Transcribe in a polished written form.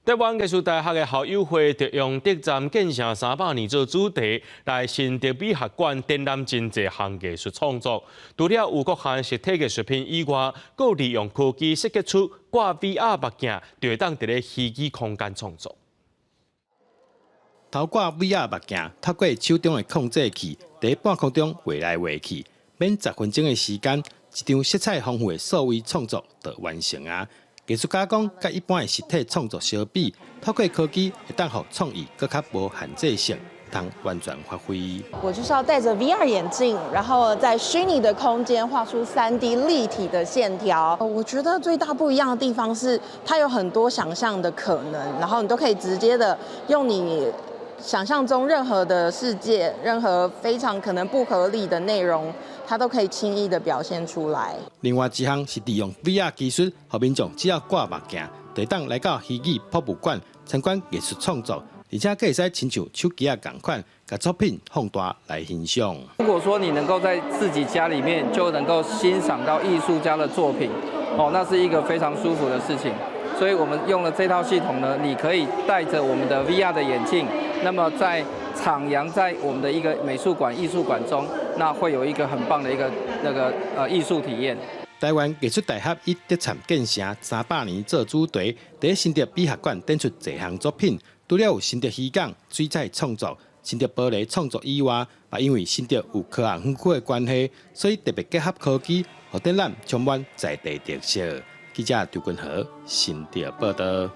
台湾艺术大学的校友会就用德站建成300年做主题，来新竹美学馆展览真侪项艺术创作。除了有各项实体艺术品以外，佫利用科技设计出挂 VR 目镜，就会当伫咧虚拟空间创作。头挂 VR 目镜，透过手中的控制器，伫半空中画来画去，免10分钟的时间，一张色彩丰富的数位创作就完成啊！艺术家讲，甲一般的实体创作相比，透过科技会当互创意更较无限制性，通完全发挥。我就是要戴着 VR 眼镜，然后在虚拟的空间画出3D 立体的线条。我觉得最大不一样的地方是，它有很多想象的可能，然后你都可以直接的用你想象中任何的世界，任何非常可能不合理的内容，它都可以轻易的表现出来。另外一项是利用 VR 技术，互民众只要挂目镜，就当来到虚拟博物馆参观艺术创作，而且可以使亲像手机啊同款，把作品放大来欣赏。如果说你能够在自己家里面就能够欣赏到艺术家的作品，那是一个非常舒服的事情。所以我们用了这套系统呢，你可以戴着我们的 VR 的眼镜，那么在徜徉在我们的一个美术馆、艺术馆中，那会有一个很棒的一个艺术体验。台湾艺术大学以德产建成300年做主题，在新竹美学馆展出多项作品，除了有新竹渔港水彩创作、新竹玻璃创作以外，也因为新竹有科学园区的关系，所以特别结合科技，让展览充满在地特色。记者刘君和新竹报道。